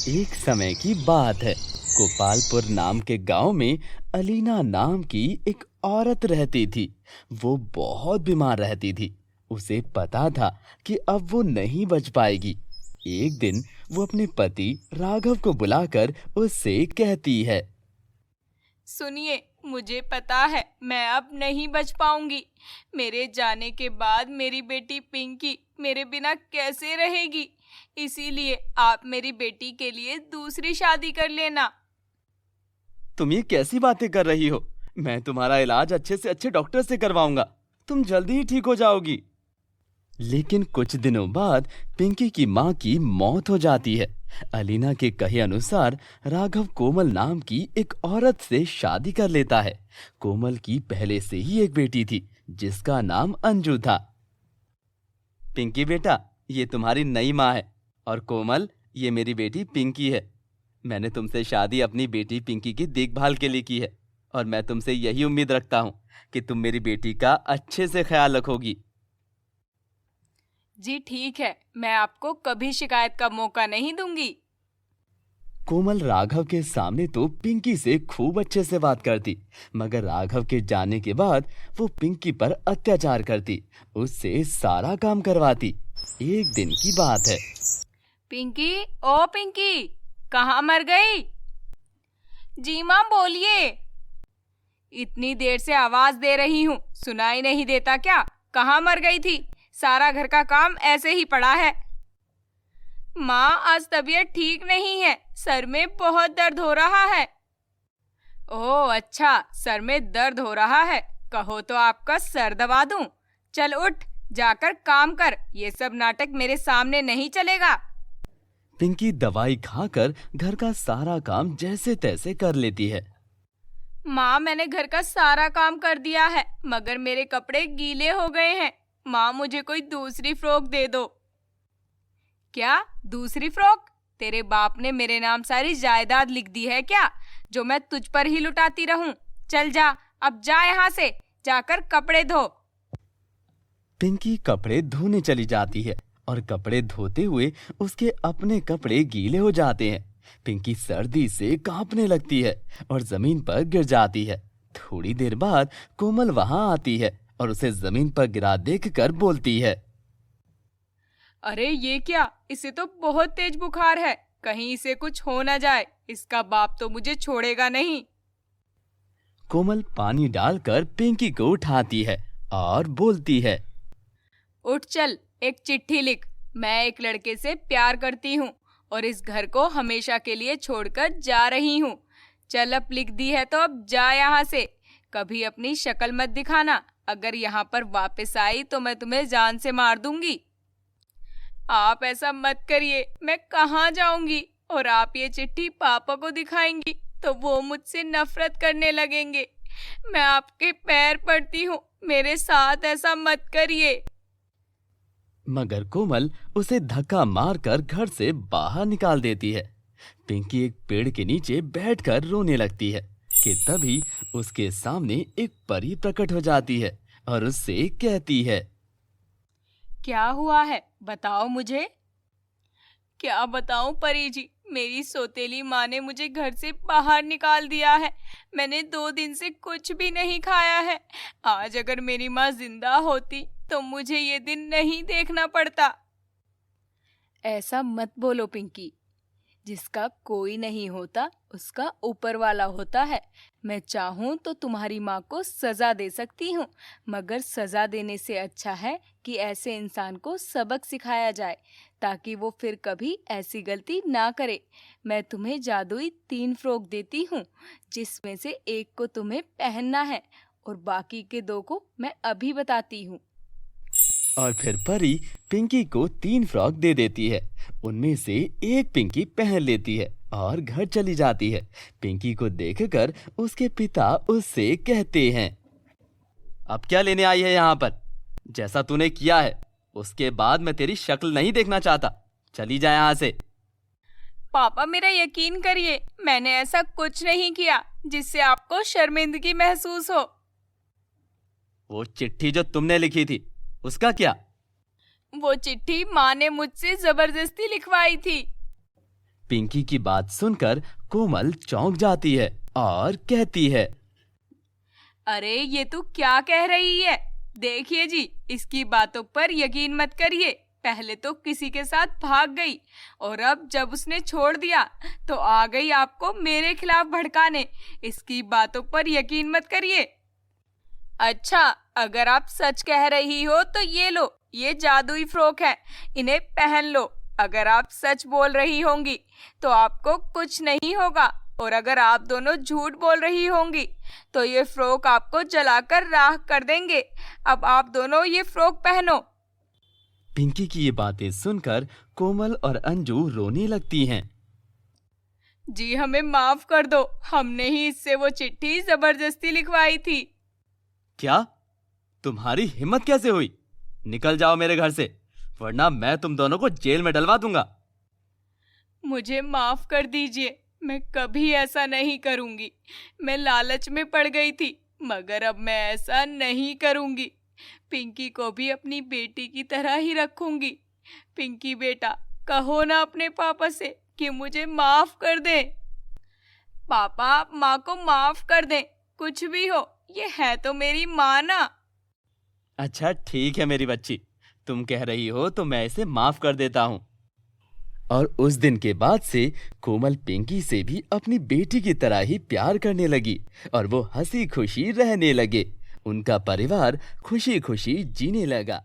एक समय की बात है। गोपालपुर नाम के गांव में अलीना नाम की एक औरत रहती थी। वो बहुत बीमार रहती थी। उसे पता था कि अब वो नहीं बच पाएगी। एक दिन वो अपने पति राघव को बुलाकर उससे कहती है। सुनिए, मुझे पता है मैं अब नहीं बच पाऊंगी। मेरे जाने के बाद मेरी बेटी पिंकी मेरे बिना कैसे रहेगी। इसीलिए आप मेरी बेटी के लिए दूसरी शादी कर लेना। तुम ये कैसी बातें कर रही हो? मैं तुम्हारा इलाज अच्छे से अच्छे डॉक्टर से करवाऊंगा। तुम जल्दी ही ठीक हो जाओगी। लेकिन कुछ दिनों बाद पिंकी की मां की मौत हो जाती है। अलीना के कहे अनुसार राघव कोमल नाम की एक औरत से शादी कर लेता है। कोमल की पहले से ही एक बेटी थी जिसका नाम अंजू था। पिंकी बेटा, ये तुम्हारी नई माँ है। और कोमल, ये मेरी बेटी पिंकी है। मैंने तुमसे शादी अपनी बेटी पिंकी की देखभाल के लिए की है। और मैं तुमसे यही उम्मीद रखता हूँ कि तुम मेरी बेटी का अच्छे से ख्याल रखोगी। जी ठीक है, मैं आपको कभी शिकायत का मौका नहीं दूंगी। कोमल राघव के सामने तो पिंकी से खूब अच्छे से बात करती, मगर राघव के जाने के बाद वो पिंकी पर अत्याचार करती, उससे सारा काम करवाती। एक दिन की बात है। पिंकी, ओ पिंकी, कहाँ मर गई? जी माँ, बोलिए। इतनी देर से आवाज दे रही हूँ, सुनाई नहीं देता क्या? कहाँ मर गई थी? सारा घर का काम ऐसे ही पड़ा है। माँ, आज तबीयत ठीक नहीं है, सर में बहुत दर्द हो रहा है। ओह अच्छा, सर में दर्द हो रहा है। कहो तो आपका सर दबा दूं? चल उठ, जाकर काम कर। ये सब नाटक मेरे सामने नहीं चलेगा। पिंकी दवाई खाकर घर का सारा काम जैसे तैसे कर लेती है। माँ, मैंने घर का सारा काम कर दिया है, मगर मेरे कपड़े गीले हो गए हैं। माँ, मुझे कोई दूसरी फ्रॉक दे दो। क्या दूसरी फ्रॉक? तेरे बाप ने मेरे नाम सारी जायदाद लिख दी है क्या, जो मैं तुझ पर ही लुटाती रहूं? चल जा, अब जा यहाँ से, जाकर कपड़े धो। पिंकी कपड़े धोने चली जाती है और कपड़े धोते हुए उसके अपने कपड़े गीले हो जाते हैं। पिंकी सर्दी से कांपने लगती है और जमीन पर गिर जाती है। थोड़ी देर बाद कोमल वहां आती है और उसे जमीन पर गिरा देखकर बोलती है। अरे ये क्या, इसे तो बहुत तेज बुखार है। कहीं इसे कुछ हो ना जाए, इसका बाप तो मुझे छोड़ेगा नहीं। कोमल पानी डालकर पिंकी को उठाती है और बोलती है। उठ चल, एक चिट्ठी लिख। मैं एक लड़के से प्यार करती हूँ और इस घर को हमेशा के लिए छोड़कर जा रही हूँ। चल, अब लिख दी है तो अब जा यहाँ से। कभी अपनी शक्ल मत दिखाना। अगर यहाँ पर वापस आई तो मैं तुम्हें जान से मार दूंगी। आप ऐसा मत करिए, मैं कहाँ जाऊंगी? और आप ये चिट्ठी पापा को दिखाएंगी तो वो मुझसे नफरत करने लगेंगे। मैं आपके पैर पड़ती हूँ, मेरे साथ ऐसा मत करिए। मगर कोमल उसे धक्का मारकर घर से बाहर निकाल देती है। पिंकी एक पेड़ के नीचे बैठकर रोने लगती है कि तभी उसके सामने एक परी प्रकट हो जाती है और उससे कहती है। क्या हुआ है, बताओ मुझे। क्या बताऊं परी जी, मेरी सौतेली माँ ने मुझे घर से बाहर निकाल दिया है। मैंने 2 दिन से कुछ भी नहीं खाया है। आज अगर मेरी माँ जिंदा होती तो मुझे ये दिन नहीं देखना पड़ता। ऐसा मत बोलो पिंकी, जिसका कोई नहीं होता उसका ऊपर वाला होता है। मैं चाहूं तो तुम्हारी माँ को सजा दे सकती हूँ, मगर सजा देने से अच्छा है कि ऐसे इंसान को सबक सिखाया जाए ताकि वो फिर कभी ऐसी गलती ना करे। मैं तुम्हें जादुई 3 फ्रॉक देती हूँ, जिसमें से एक को तुम्हें पहनना है और बाकी के 2 को मैं अभी बताती हूँ। और फिर परी पिंकी को 3 फ्रॉक दे देती है। उनमें से एक पिंकी पहन लेती है और घर चली जाती है। पिंकी को देखकर उसके पिता उससे कहते हैं। अब क्या लेने आई है यहाँ पर? जैसा तूने किया है उसके बाद मैं तेरी शक्ल नहीं देखना चाहता। चली जा यहाँ से। पापा, मेरा यकीन करिए, मैंने ऐसा कुछ नहीं किया जिससे आपको शर्मिंदगी महसूस हो। वो चिट्ठी जो तुमने लिखी थी उसका क्या? वो चिट्ठी माँ ने मुझसे जबरदस्ती लिखवाई थी। पिंकी की बात सुनकर कोमल चौंक जाती है और कहती है, अरे ये तू क्या कह रही है? देखिए जी, इसकी बातों पर यकीन मत करिए। पहले तो किसी के साथ भाग गई और अब जब उसने छोड़ दिया तो आ गई आपको मेरे खिलाफ भड़काने। इसकी बातों पर यकीन मत करिए। अच्छा, अगर आप सच कह रही हो तो ये लो, ये जादुई फ्रॉक है, इन्हें पहन लो। अगर आप सच बोल रही होंगी तो आपको कुछ नहीं होगा, और अगर आप दोनों झूठ बोल रही होंगी तो ये फ्रॉक आपको जलाकर राख कर देंगे। अब आप दोनों ये फ्रॉक पहनो। पिंकी की ये बातें सुनकर कोमल और अंजू रोने लगती हैं। जी हमें माफ कर दो, हमने ही इससे वो चिट्ठी जबरदस्ती लिखवाई थी। क्या? तुम्हारी हिम्मत कैसे हुई? निकल जाओ मेरे घर से, वरना मैं तुम दोनों को जेल में डलवा दूंगा। मुझे माफ कर दीजिए, मैं कभी ऐसा नहीं करूंगी। मैं लालच में पड़ गई थी, मगर अब मैं ऐसा नहीं करूंगी। पिंकी को भी अपनी बेटी की तरह ही रखूंगी। पिंकी बेटा, कहो ना अपने पापा से कि मुझे माफ कर दे। पापा, आप माँ को माफ कर दें। कुछ भी हो, ये है तो मेरी माँ ना। अच्छा ठीक है मेरी बच्ची, तुम कह रही हो तो मैं इसे माफ कर देता हूँ। और उस दिन के बाद से कोमल पिंकी से भी अपनी बेटी की तरह ही प्यार करने लगी और वो हंसी खुशी रहने लगे। उनका परिवार खुशी खुशी जीने लगा।